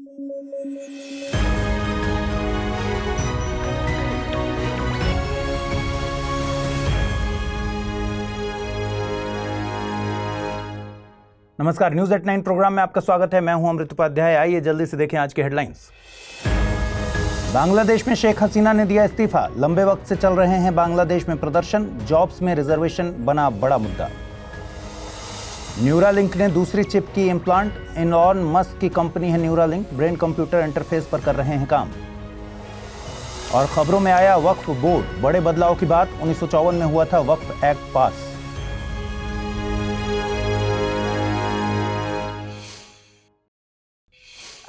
नमस्कार, news at 9 programme में आपका स्वागत है। मैं हूं अमृत उपाध्याय। आइए जल्दी से देखें आज के हेडलाइंस। बांग्लादेश में शेख हसीना ने दिया इस्तीफा। लंबे वक्त से चल रहे हैं बांग्लादेश में प्रदर्शन। जॉब्स में रिजर्वेशन बना बड़ा मुद्दा। न्यूरालिंक ने दूसरी चिप की इम्प्लांट। इलॉन मस्क की कंपनी है न्यूरालिंक। ब्रेन कंप्यूटर इंटरफेस पर कर रहे हैं काम। और खबरों में आया वक्फ बोर्ड, बड़े बदलाव की बात। 1954 में हुआ था वक्फ एक्ट पास।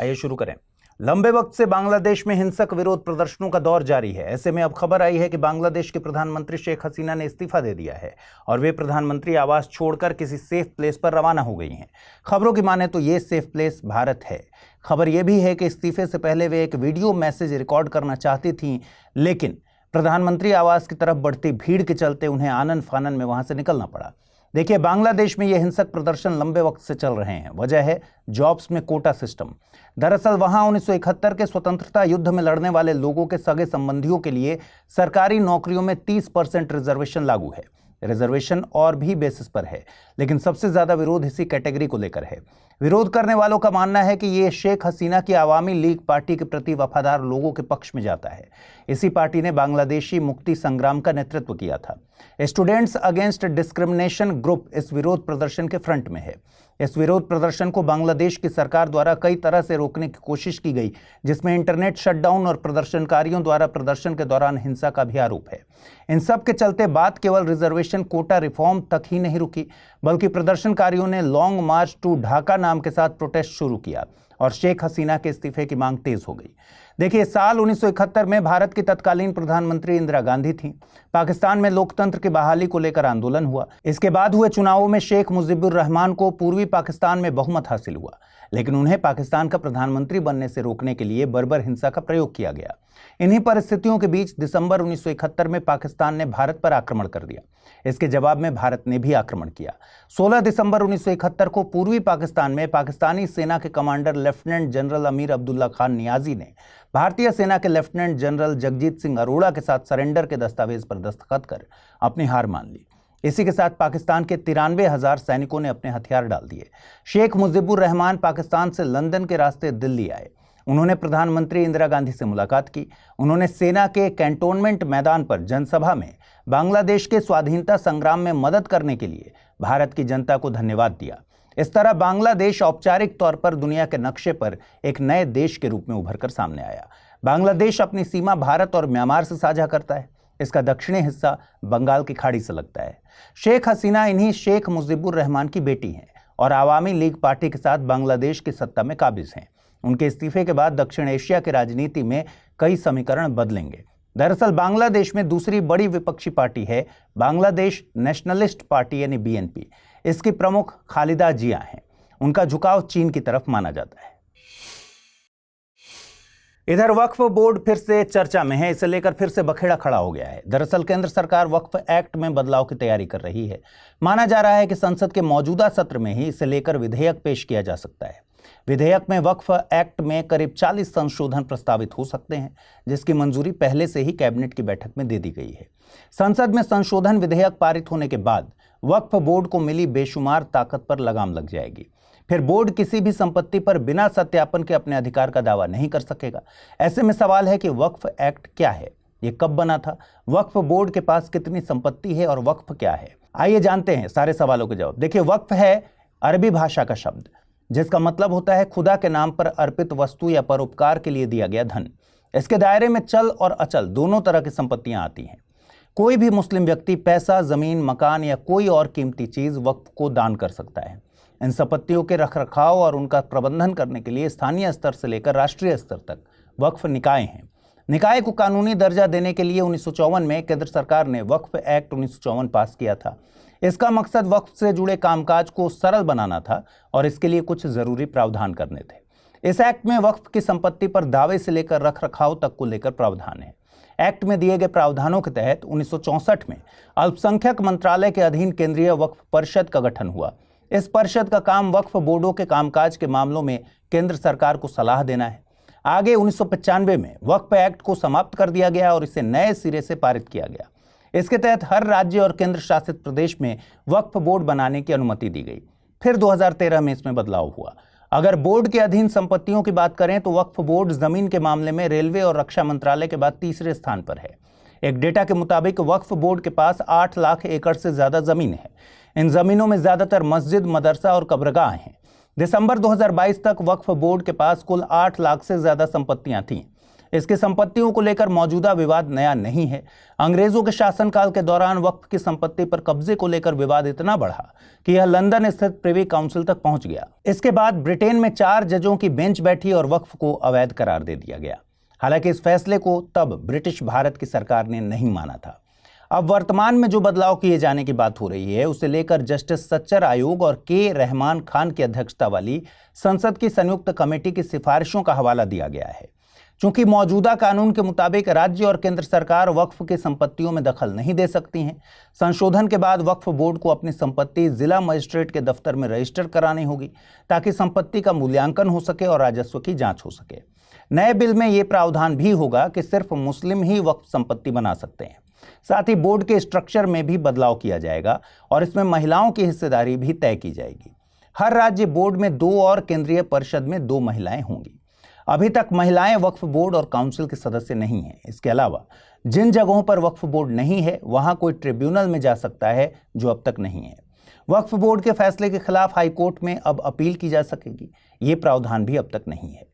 आइए शुरू करें। लंबे वक्त से बांग्लादेश में हिंसक विरोध प्रदर्शनों का दौर जारी है। ऐसे में अब खबर आई है कि बांग्लादेश के प्रधानमंत्री शेख हसीना ने इस्तीफा दे दिया है और वे प्रधानमंत्री आवास छोड़कर किसी सेफ प्लेस पर रवाना हो गई हैं। खबरों की माने तो ये सेफ प्लेस भारत है। खबर यह भी है कि इस्तीफे से पहले वे एक वीडियो मैसेज रिकॉर्ड करना चाहती थीं, लेकिन प्रधानमंत्री आवास की तरफ बढ़ती भीड़ के चलते उन्हें आनन फानन में वहां से निकलना पड़ा। देखिए, बांग्लादेश में ये हिंसक प्रदर्शन लंबे वक्त से चल रहे हैं। वजह है जॉब्स में कोटा सिस्टम। दरअसल वहां 1971 के स्वतंत्रता युद्ध में लड़ने वाले लोगों के सगे संबंधियों के लिए सरकारी नौकरियों में 30% रिजर्वेशन लागू है। रिजर्वेशन और भी बेसिस पर है, लेकिन सबसे ज्यादा विरोध इसी कैटेगरी को लेकर है। विरोध करने वालों का मानना है कि ये शेख हसीना की आवामी लीग पार्टी के प्रति वफादार लोगों के पक्ष में जाता है। इसी पार्टी ने बांग्लादेशी मुक्ति संग्राम का नेतृत्व किया था। स्टूडेंट्स अगेंस्ट डिस्क्रिमिनेशन ग्रुप इस विरोध प्रदर्शन के फ्रंट में है। इस विरोध प्रदर्शन को बांग्लादेश की सरकार द्वारा कई तरह से रोकने की कोशिश की गई, जिसमें इंटरनेट शटडाउन और प्रदर्शनकारियों द्वारा प्रदर्शन के दौरान हिंसा का भी आरोप है। इन सब के चलते बात केवल रिजर्वेशन कोटा रिफॉर्म तक ही नहीं रुकी, बल्कि प्रदर्शनकारियों ने लॉन्ग मार्च टू ढाका नाम के साथ प्रोटेस्ट शुरू किया और शेख हसीना के इस्तीफे की मांग तेज हो गई। देखिए, साल 1971 में भारत की तत्कालीन प्रधानमंत्री इंदिरा गांधी थी। पाकिस्तान में लोकतंत्र की बहाली को लेकर आंदोलन हुआ। इसके बाद हुए चुनावों में शेख मुजीबुर रहमान को पूर्वी पाकिस्तान में बहुमत हासिल हुआ, लेकिन उन्हें पाकिस्तान का प्रधानमंत्री बनने से रोकने के लिए बर्बर हिंसा का प्रयोग किया गया। इन्हीं परिस्थितियों के बीच दिसंबर 1971 में पाकिस्तान ने भारत पर आक्रमण कर दिया। इसके जवाब में भारत ने भी आक्रमण किया। 16 दिसंबर 1971 को पूर्वी पाकिस्तान में पाकिस्तानी सेना के commander lieutenant general Amir Abdullah Khan Niazi ने भारतीय सेना के लेफ्टिनेंट जनरल जगजीत सिंह अरोड़ा के साथ सरेंडर के दस्तावेज पर दस्तखत कर अपनी हार मान ली। इसी के साथ पाकिस्तान के 93,000 सैनिकों ने अपने हथियार डाल दिए। शेख मुजीबुर रहमान पाकिस्तान से लंदन के रास्ते दिल्ली आए। उन्होंने प्रधानमंत्री इंदिरा गांधी से मुलाकात की। उन्होंने सेना के कैंटोनमेंट मैदान पर जनसभा में बांग्लादेश के स्वाधीनता संग्राम में मदद करने के लिए भारत की जनता को धन्यवाद दिया। इस तरह बांग्लादेश औपचारिक तौर पर दुनिया के नक्शे पर एक नए देश के रूप में उभरकर सामने आया। बांग्लादेश अपनी सीमा भारत और म्यांमार से साझा करता है। इसका दक्षिणी हिस्सा बंगाल की खाड़ी से लगता है। शेख हसीना इन्हीं शेख मुजीबुर रहमान की बेटी हैं और आवामी लीग पार्टी के साथ बांग्लादेश की सत्ता में काबिज हैं। उनके इस्तीफे के बाद दक्षिण एशिया की राजनीति में कई समीकरण बदलेंगे। दरअसल बांग्लादेश में दूसरी बड़ी विपक्षी पार्टी है बांग्लादेश नेशनलिस्ट पार्टी यानी बीएनपी। इसकी प्रमुख खालिदा जिया हैं। उनका झुकाव चीन की तरफ माना जाता है। इधर वक्फ बोर्ड फिर से चर्चा में है। इसे लेकर फिर से बखेड़ा खड़ा हो गया है। दरअसल केंद्र सरकार वक्फ एक्ट में बदलाव की तैयारी कर रही है। माना जा रहा है कि संसद के मौजूदा सत्र में ही इसे लेकर विधेयक पेश किया जा सकता है। विधेयक में वक्फ एक्ट में करीब 40 संशोधन प्रस्तावित हो सकते हैं, जिसकी मंजूरी पहले से ही कैबिनेट की बैठक में दे दी गई है। संसद में संशोधन विधेयक पारित होने के बाद वक्फ बोर्ड को मिली बेशुमार ताकत पर लगाम लग जाएगी। फिर बोर्ड किसी भी संपत्ति पर बिना सत्यापन के अपने अधिकार का दावा नहीं कर सकेगा। ऐसे में सवाल है कि वक्फ एक्ट क्या है, ये कब बना था, वक्फ बोर्ड के पास कितनी संपत्ति है और वक्फ क्या है। आइए जानते हैं सारे सवालों के जवाब। देखिए, वक्फ है अरबी भाषा का शब्द जिसका मतलब होता है खुदा के नाम पर अर्पित वस्तु या परोपकार के लिए दिया गया धन। इसके दायरे में चल और अचल दोनों तरह की संपत्तियां आती हैं। कोई भी मुस्लिम व्यक्ति पैसा, जमीन, मकान या कोई और कीमती चीज वक्फ को दान कर सकता है। इन संपत्तियों के रखरखाव और उनका प्रबंधन करने के लिए स्थानीय स्तर से लेकर राष्ट्रीय स्तर तक वक्फ निकाय हैं। निकाय को कानूनी दर्जा देने के लिए 1954 में केंद्र सरकार ने वक्फ एक्ट 1954 पास किया था। इसका मकसद वक्फ से जुड़े कामकाज को सरल बनाना था और इसके लिए कुछ जरूरी प्रावधान करने थे। इस एक्ट में वक्फ की संपत्ति पर दावे से लेकर रखरखाव तक को लेकर प्रावधान है। एक्ट में दिए गए प्रावधानों के तहत 1964 में अल्पसंख्यक मंत्रालय के अधीन केंद्रीय वक्फ परिषद का गठन हुआ। इस परिषद का काम वक्फ बोर्डों के कामकाज के मामलों में केंद्र सरकार को सलाह देना है। आगे 1995 में वक्फ एक्ट को समाप्त कर दिया गया और इसे नए सिरे से पारित किया गया। इसके तहत हर राज्य और केंद्र शासित प्रदेश में वक्फ बोर्ड बनाने की अनुमति दी गई। फिर 2013 में इसमें बदलाव हुआ। अगर बोर्ड के अधीन संपत्तियों की बात करें तो वक्फ बोर्ड जमीन के मामले में रेलवे और रक्षा मंत्रालय के बाद तीसरे स्थान पर है। एक डेटा के मुताबिक वक्फ बोर्ड के पास 8 लाख एकड़ से ज्यादा जमीन है। इन जमीनों में ज्यादातर मस्जिद, मदरसा और कब्रगाह हैं। दिसंबर 2022 तक वक्फ बोर्ड के पास कुल 8 लाख से ज्यादा संपत्तियां थीं। इसकी संपत्तियों को लेकर मौजूदा विवाद नया नहीं है। अंग्रेजों के शासनकाल के दौरान वक्फ की संपत्ति पर कब्जे को लेकर विवाद इतना बढ़ा कि यह लंदन स्थित प्रिवी काउंसिल तक पहुंच गया। इसके बाद ब्रिटेन में 4 जजों की बेंच बैठी और वक्फ को अवैध करार दे दिया गया। हालांकि इस फैसले को तब ब्रिटिश भारत की सरकार ने नहीं माना था। अब वर्तमान में जो बदलाव किए जाने की बात हो रही है उसे लेकर जस्टिस सच्चर आयोग और के रहमान खान की अध्यक्षता वाली संसद की संयुक्त कमेटी की सिफारिशों का हवाला दिया गया है। चूंकि मौजूदा कानून के मुताबिक राज्य और केंद्र सरकार वक्फ की संपत्तियों में दखल नहीं दे सकती हैं, संशोधन के बाद वक्फ बोर्ड को अपनी संपत्ति जिला मजिस्ट्रेट के दफ्तर में रजिस्टर करानी होगी ताकि संपत्ति का मूल्यांकन हो सके और राजस्व की जांच हो सके। नए बिल में यह प्रावधान भी होगा कि सिर्फ मुस्लिम ही वक्फ संपत्ति बना सकते हैं। साथ ही बोर्ड के स्ट्रक्चर में भी बदलाव किया जाएगा और इसमें महिलाओं की हिस्सेदारी भी तय की जाएगी। हर राज्य बोर्ड में 2 और केंद्रीय परिषद में 2 महिलाएं होंगी। अभी तक महिलाएं वक्फ बोर्ड और काउंसिल के सदस्य नहीं हैं। इसके अलावा जिन जगहों पर वक्फ बोर्ड नहीं है वहां कोई ट्रिब्यूनल में जा सकता है, जो अब तक नहीं है। वक्फ बोर्ड के फैसले के खिलाफ हाईकोर्ट में अब अपील की जा सकेगी। ये प्रावधान भी अब तक नहीं है।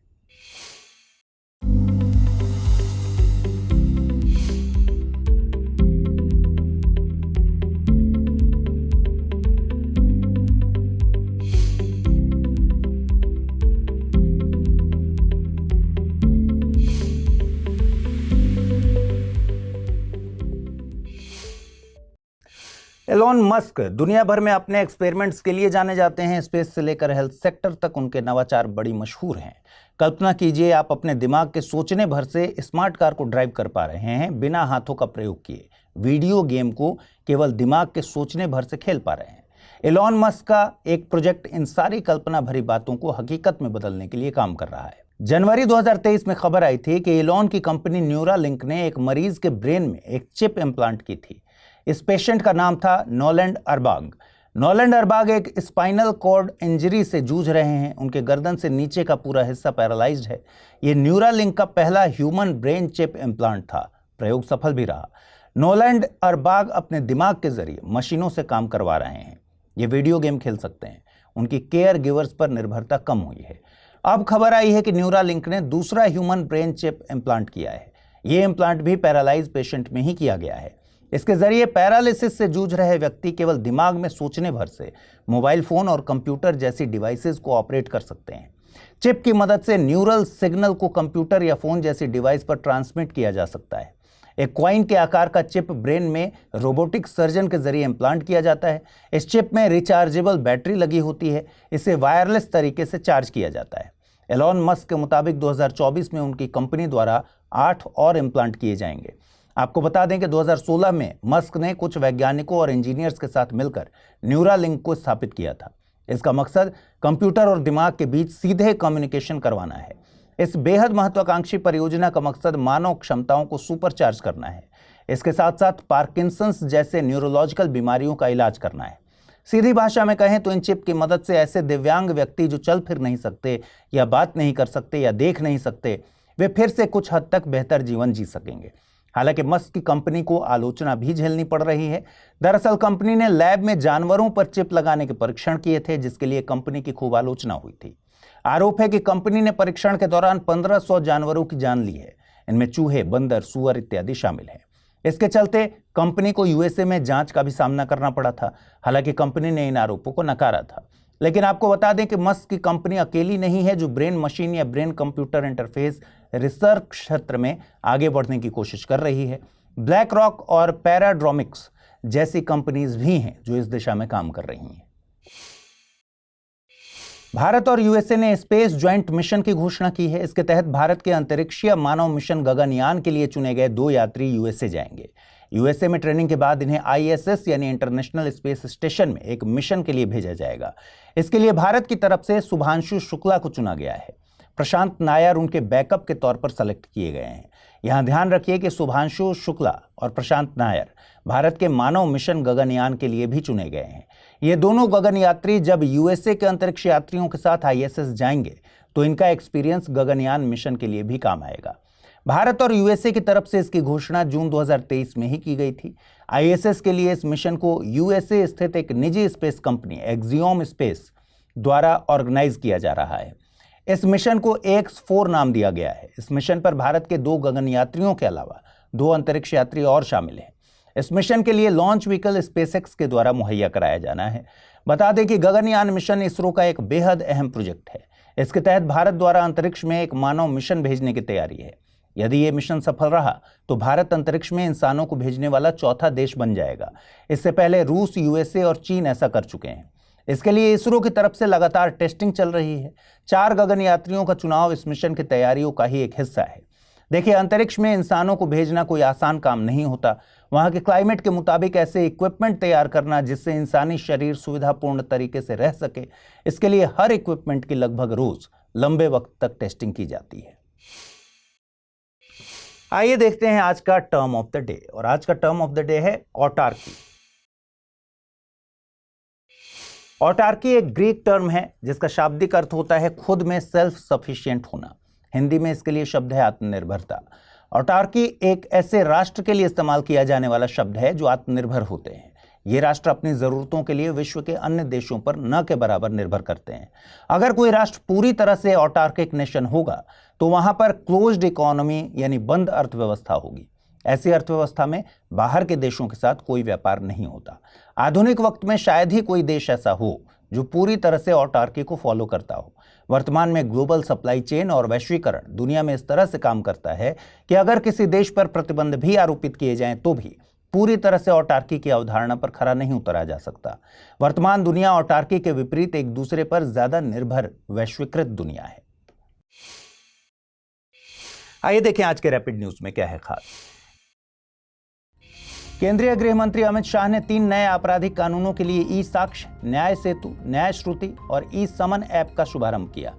एलोन मस्क दुनिया भर में अपने एक्सपेरिमेंट्स के लिए जाने जाते हैं। स्पेस से लेकर हेल्थ सेक्टर तक उनके नवाचार बड़ी मशहूर हैं। कल्पना कीजिए आप अपने दिमाग के सोचने भर से स्मार्ट कार को ड्राइव कर पा रहे हैं बिना हाथों का प्रयोग किए। वीडियो गेम को केवल दिमाग के सोचने भर से खेल पा रहे हैं। एलोन मस्क का एक प्रोजेक्ट इन सारी कल्पना भरी बातों को हकीकत में बदलने के लिए काम कर रहा है। जनवरी 2023 में खबर आई थी कि एलोन की कंपनी न्यूरालिंक ने एक मरीज के ब्रेन में एक चिप इम्प्लांट की थी। इस पेशेंट का नाम था नोलैंड अरबाग। नोलैंड अरबाग एक स्पाइनल कॉर्ड इंजरी से जूझ रहे हैं। उनके गर्दन से नीचे का पूरा हिस्सा पैरालाइज्ड है। ये न्यूरालिंक का पहला ह्यूमन ब्रेन चिप इम्प्लांट था। प्रयोग सफल भी रहा। नोलैंड अरबाग अपने दिमाग के जरिए मशीनों से काम करवा रहे हैं। ये वीडियो गेम खेल सकते हैं। उनकी केयर गिवर्स पर निर्भरता कम हुई है। अब खबर आई है कि न्यूरालिंक ने दूसरा ह्यूमन ब्रेन चिप इम्प्लांट किया है। ये इम्प्लांट भी पैरालाइज पेशेंट में ही किया गया है। इसके जरिए पैरालिसिस से जूझ रहे व्यक्ति केवल दिमाग में सोचने भर से मोबाइल फोन और कंप्यूटर जैसी डिवाइसेस को ऑपरेट कर सकते हैं। चिप की मदद से न्यूरल सिग्नल को कंप्यूटर या फोन जैसी डिवाइस पर ट्रांसमिट किया जा सकता है। एक कॉइन के आकार का चिप ब्रेन में रोबोटिक सर्जन के जरिए इम्प्लांट किया जाता है। इस चिप में रिचार्जेबल बैटरी लगी होती है। इसे वायरलेस तरीके से चार्ज किया जाता है। एलोन मस्क के मुताबिक 2024 में उनकी कंपनी द्वारा 8 और इम्प्लांट किए जाएंगे। आपको बता दें कि 2016 में मस्क ने कुछ वैज्ञानिकों और इंजीनियर्स के साथ मिलकर न्यूरालिंक को स्थापित किया था। इसका मकसद कंप्यूटर और दिमाग के बीच सीधे कम्युनिकेशन करवाना है। इस बेहद महत्वाकांक्षी परियोजना का मकसद मानव क्षमताओं को सुपरचार्ज करना है। इसके साथ साथ पार्किंसंस जैसे न्यूरोलॉजिकल बीमारियों का इलाज करना है। सीधी भाषा में कहें तो इन चिप की मदद से ऐसे दिव्यांग व्यक्ति जो चल फिर नहीं सकते या बात नहीं कर सकते या देख नहीं सकते, वे फिर से कुछ हद तक बेहतर जीवन जी सकेंगे। हालांकि मस्क की कंपनी को आलोचना भी झेलनी पड़ रही है। दरअसल कंपनी ने लैब में जानवरों पर चिप लगाने के परीक्षण किए थे, जिसके लिए कंपनी की खूब आलोचना हुई थी। आरोप है कि कंपनी ने परीक्षण के दौरान 1500 जानवरों की जान ली है। इनमें चूहे, बंदर, सुअर इत्यादि शामिल हैं। इसके चलते कंपनी को यूएसए में जांच का भी सामना करना पड़ा था। हालांकि कंपनी ने इन आरोपों को नकारा था। लेकिन आपको बता दें कि मस्क की कंपनी अकेली नहीं है जो ब्रेन मशीन या ब्रेन कंप्यूटर इंटरफेस रिसर्च क्षेत्र में आगे बढ़ने की कोशिश कर रही है। ब्लैक रॉक और पैराड्रोमिक्स जैसी कंपनीज भी हैं जो इस दिशा में काम कर रही हैं। भारत और यूएसए ने स्पेस ज्वाइंट मिशन की घोषणा की है। इसके तहत भारत के अंतरिक्षीय मानव मिशन गगनयान के लिए चुने गए 2 यात्री यूएसए जाएंगे। यूएसए में ट्रेनिंग के बाद इन्हें आईएसएस यानी इंटरनेशनल स्पेस स्टेशन में एक मिशन के लिए भेजा जाएगा। इसके लिए भारत की तरफ से शुभांशु शुक्ला को चुना गया है। प्रशांत नायर उनके बैकअप के तौर पर सेलेक्ट किए गए हैं। यहां ध्यान रखिए कि शुभांशु शुक्ला और प्रशांत नायर भारत के मानव मिशन गगनयान के लिए भी चुने गए हैं। ये दोनों गगन यात्री जब यूएसए के अंतरिक्ष यात्रियों के साथ आईएसएस जाएंगे तो इनका एक्सपीरियंस गगनयान मिशन के लिए भी काम आएगा। भारत और यूएसए की तरफ से इसकी घोषणा जून 2023 में ही की गई थी। आईएसएस के लिए इस मिशन को यूएसए स्थित एक निजी स्पेस कंपनी एक्सियोम स्पेस द्वारा ऑर्गेनाइज किया जा रहा है। इस मिशन को X4 नाम दिया गया है। इस मिशन पर भारत के 2 गगन यात्रियों के अलावा 2 अंतरिक्ष यात्री और शामिल हैं। इस मिशन के लिए लॉन्च व्हीकल स्पेसएक्स के द्वारा मुहैया कराया जाना है। बता दें कि गगनयान मिशन इसरो का एक बेहद अहम प्रोजेक्ट है। इसके तहत भारत द्वारा अंतरिक्ष में एक मानव मिशन भेजने की तैयारी है। यदि ये मिशन सफल रहा तो भारत अंतरिक्ष में इंसानों को भेजने वाला चौथा देश बन जाएगा। इससे पहले रूस, यूएसए और चीन ऐसा कर चुके हैं। इसके लिए इसरो की तरफ से लगातार टेस्टिंग चल रही है। 4 गगन यात्रियों का चुनाव इस मिशन की तैयारियों का ही एक हिस्सा है। देखिए, अंतरिक्ष में इंसानों को भेजना कोई आसान काम नहीं होता। वहां के क्लाइमेट के मुताबिक ऐसे इक्विपमेंट तैयार करना जिससे इंसानी शरीर सुविधापूर्ण तरीके से रह सके, इसके लिए हर इक्विपमेंट की लगभग रोज लंबे वक्त तक टेस्टिंग की जाती है। आइए देखते हैं आज का टर्म ऑफ द डे, और आज का टर्म ऑफ द डे है ऑटार्की। ऑटार्की एक ग्रीक टर्म है जिसका शाब्दिक अर्थ होता है खुद में सेल्फ सफिशिएंट होना। हिंदी में इसके लिए शब्द है आत्मनिर्भरता। ऑटार्की एक ऐसे राष्ट्र के लिए इस्तेमाल किया जाने वाला शब्द है जो आत्मनिर्भर होते हैं। ये राष्ट्र अपनी जरूरतों के लिए विश्व के अन्य देशों पर न के बराबर निर्भर करते हैं। अगर कोई राष्ट्र पूरी तरह से ऑटार्किक नेशन होगा तो वहां पर क्लोज्ड इकोनॉमी यानी बंद अर्थव्यवस्था होगी। ऐसी अर्थव्यवस्था में बाहर के देशों के साथ कोई व्यापार नहीं होता। आधुनिक वक्त में शायद ही कोई देश ऐसा हो जो पूरी तरह से ऑटार्की को फॉलो करता हो। वर्तमान में ग्लोबल सप्लाई चेन और वैश्वीकरण दुनिया में इस तरह से काम करता है कि अगर किसी देश पर प्रतिबंध भी आरोपित किए जाएं तो भी पूरी तरह से ऑटार्की की अवधारणा पर खरा नहीं उतरा जा सकता। वर्तमान दुनिया ऑटार्की के विपरीत एक दूसरे पर ज्यादा निर्भर वैश्वीकृत दुनिया है। आइए देखें आज के रैपिड न्यूज में क्या है खास। केंद्रीय गृह मंत्री अमित शाह ने 3 नए आपराधिक कानूनों के लिए ई साक्ष्य, न्याय सेतु, न्याय श्रुति और ई समन ऐप का शुभारंभ किया।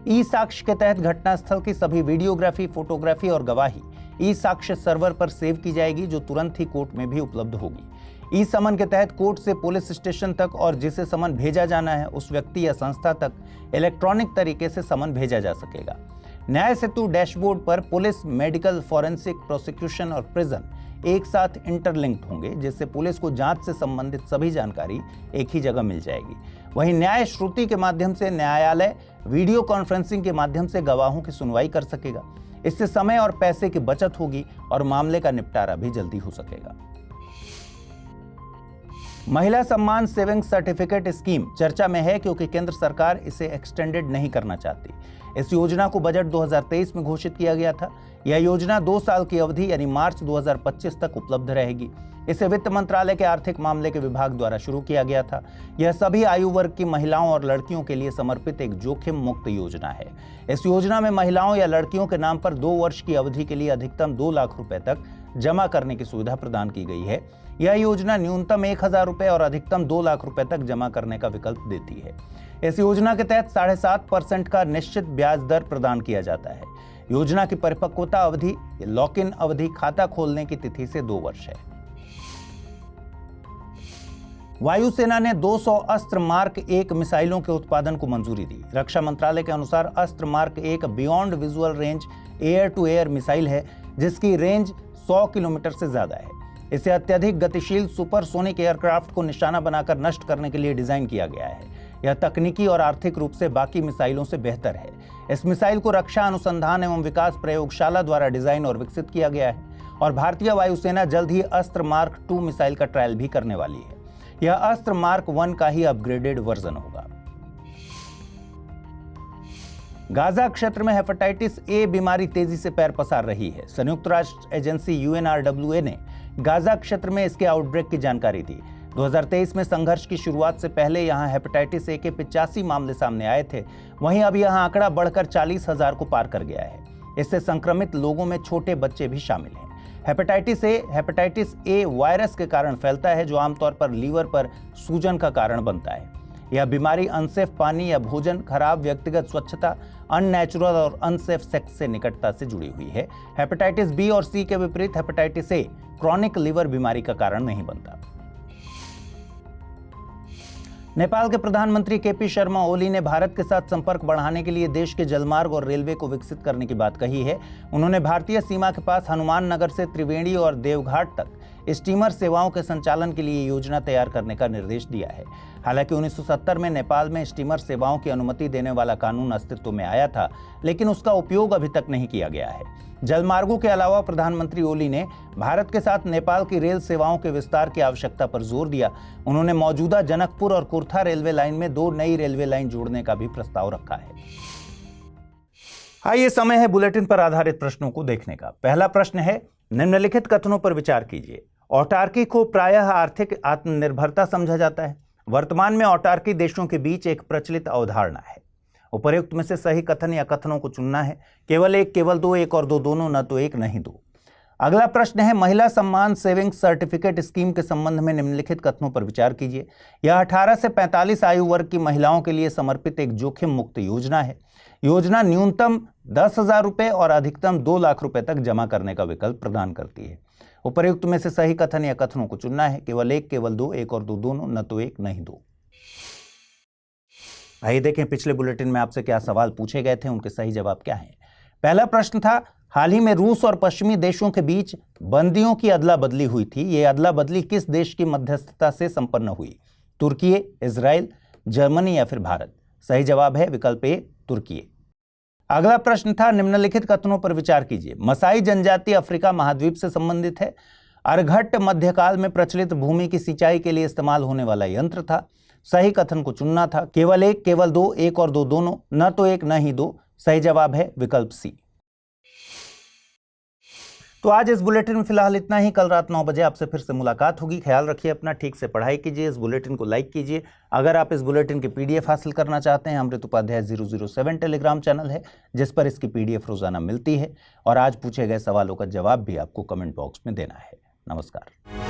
ई साक्ष्य के तहत घटनास्थल की सभी वीडियोग्राफी, फोटोग्राफी और गवाही ई साक्ष्य सर्वर पर सेव की जाएगी जो तुरंत ही कोर्ट में भी उपलब्ध होगी। ई समन के तहत कोर्ट से पुलिस स्टेशन तक और जिसे समन भेजा जाना है उस व्यक्ति या संस्था तक इलेक्ट्रॉनिक तरीके से समन भेजा जा सकेगा। न्याय सेतु डैशबोर्ड पर पुलिस, मेडिकल, फॉरेंसिक, प्रोसिक्यूशन और प्रिजन एक साथ इंटरलिंक्ड होंगे जिससे पुलिस को जांच से संबंधित सभी जानकारी एक ही जगह मिल जाएगी। वहीं न्याय श्रुति के माध्यम से न्यायालय वीडियो कॉन्फ्रेंसिंग के माध्यम से गवाहों की सुनवाई कर सकेगा। इससे समय और पैसे की बचत होगी और मामले का निपटारा भी जल्दी हो सकेगा। महिला सम्मान सेविंग्स सर्टिफिकेट स्कीम चर्चा में है क्योंकि केंद्र सरकार इसे एक्सटेंडेड नहीं करना चाहती। इस योजना को बजट 2023 में घोषित किया गया था। यह योजना 2 साल की अवधि यानी मार्च 2025 तक उपलब्ध रहेगी। इसे वित्त मंत्रालय के आर्थिक मामले के विभाग द्वारा शुरू किया गया था। यह सभी आयु वर्ग की महिलाओं और लड़कियों के लिए समर्पित एक जोखिम मुक्त योजना है। इस योजना में महिलाओं या लड़कियों के नाम पर 2 वर्ष की अवधि के लिए अधिकतम 2 लाख रुपए तक जमा करने की सुविधा प्रदान की गई है। यह योजना न्यूनतम 1,000 रुपए और अधिकतम 2 लाख रुपए तक जमा करने का विकल्प देती है। इस योजना के तहत 7.5% का निश्चित ब्याज दर प्रदान किया जाता है। योजना की परिपक्वता अवधि लॉक इन अवधि खाता खोलने की तिथि से 2 वर्ष है। वायुसेना ने 200 अस्त्र मार्क 1 मिसाइलों के उत्पादन को मंजूरी दी। रक्षा मंत्रालय के अनुसार Astra mark 1 beyond visual range air to air missile है जिसकी रेंज 100 किलोमीटर से ज्यादा है। इसे अत्यधिक गतिशील सुपरसोनिक एयरक्राफ्ट को निशाना बनाकर नष्ट करने के लिए डिजाइन किया गया है। यह तकनीकी और आर्थिक रूप से बाकी मिसाइलों से बेहतर है। इस मिसाइल को रक्षा अनुसंधान एवं विकास प्रयोगशाला द्वारा डिजाइन और विकसित किया गया है और भारतीय वायुसेना जल्द ही अस्त्र मार्क 2 मिसाइल का ट्रायल भी करने वाली है। यह अस्त्र मार्क 1 का ही अपग्रेडेड वर्जन होगा। गाजा क्षेत्र में हेपेटाइटिस ए बीमारी तेजी से पैर पसार रही है। संयुक्त राष्ट्र एजेंसी UNRWA ने गाजा क्षेत्र में इसके आउटब्रेक की जानकारी दी। 2023 में संघर्ष की शुरुआत से पहले यहां हेपेटाइटिस ए के 85 मामले सामने आए थे। वहीं अब यहां आंकड़ा बढ़कर 40,000 को पार कर गया है। इससे संक्रमित लोगों में छोटे बच्चे भी शामिल हैं। हेपेटाइटिस ए वायरस के कारण फैलता है, जो आमतौर पर लीवर पर सूजन का कारण बनता है। यह बीमारी अनसेफ पानी या भोजन, खराब व्यक्तिगत स्वच्छता, अननेचुरल और अनसेफ सेक्स से निकटता से जुड़ी हुई है। हेपेटाइटिस बी और सी के विपरीत हेपेटाइटिस ए क्रॉनिक लीवर बीमारी का कारण नहीं बनता। नेपाल के प्रधानमंत्री केपी शर्मा ओली ने भारत के साथ संपर्क बढ़ाने के लिए देश के जलमार्ग और रेलवे को विकसित करने की बात कही है। उन्होंने भारतीय सीमा के पास हनुमान नगर से त्रिवेणी और देवघाट तक स्टीमर सेवाओं के संचालन के लिए योजना तैयार करने का निर्देश दिया है। हालांकि 1970 में नेपाल में स्टीमर सेवाओं की अनुमति देने वाला कानून अस्तित्व में आया था, लेकिन उसका उपयोग अभी तक नहीं किया गया है। जलमार्गों के अलावा प्रधानमंत्री ओली ने भारत के साथ नेपाल की रेल सेवाओं के विस्तार की आवश्यकता पर जोर दिया। उन्होंने मौजूदा जनकपुर और कुर्था रेलवे लाइन में 2 नई रेलवे लाइन जोड़ने का भी प्रस्ताव रखा है। आइए समय है बुलेटिन पर आधारित प्रश्नों को देखने का। पहला प्रश्न है, निम्नलिखित कथनों पर विचार कीजिए। औटार्की को प्रायः आर्थिक आत्मनिर्भरता समझा जाता है। वर्तमान में औटार्की देशों के बीच एक प्रचलित अवधारणा है। उपर्युक्त में से सही कथन या कथनों को चुनना है। केवल एक, केवल दो, एक और दो दोनों, न तो एक नहीं दो। अगला प्रश्न है, महिला सम्मान सेविंग्स सर्टिफिकेट स्कीम के संबंध में निम्नलिखित कथनों पर विचार कीजिए। यह 18 से 45 आयु वर्ग की महिलाओं के लिए समर्पित एक जोखिम मुक्त योजना है। योजना न्यूनतम 10,000 रुपये और अधिकतम 2 लाख रुपए तक जमा करने का विकल्प प्रदान करती है। उपर्युक्त में से सही कथन या कथनों को चुनना है। केवल एक, केवल दो, एक और दो दोनों, न तो एक नहीं दो। आइए देखें पिछले बुलेटिन में आपसे क्या सवाल पूछे गए थे, उनके सही जवाब क्या हैं। पहला प्रश्न था, हाल ही में रूस और पश्चिमी देशों के बीच बंदियों की अदला बदली हुई थी। ये अदला बदली किस देश की मध्यस्थता से संपन्न हुई? तुर्की, इजराइल, जर्मनी या फिर भारत? सही जवाब है विकल्प ए, तुर्की। अगला प्रश्न था, निम्नलिखित कथनों पर विचार कीजिए। मसाई जनजाति अफ्रीका महाद्वीप से संबंधित है। अर्घट मध्यकाल में प्रचलित भूमि की सिंचाई के लिए इस्तेमाल होने वाला यंत्र था। सही कथन को चुनना था। केवल एक, केवल दो, एक और दो दोनों, न तो एक न ही दो। सही जवाब है विकल्प सी। तो आज इस बुलेटिन में फिलहाल इतना ही। कल रात 9 बजे आपसे फिर से मुलाकात होगी। ख्याल रखिए अपना, ठीक से पढ़ाई कीजिए, इस बुलेटिन को लाइक कीजिए। अगर आप इस बुलेटिन की PDF हासिल करना चाहते हैं, अमृत उपाध्याय 007 टेलीग्राम चैनल है, जिस पर इसकी PDF रोजाना मिलती है। और आज पूछे गए सवालों का जवाब भी आपको कमेंट बॉक्स में देना है। नमस्कार।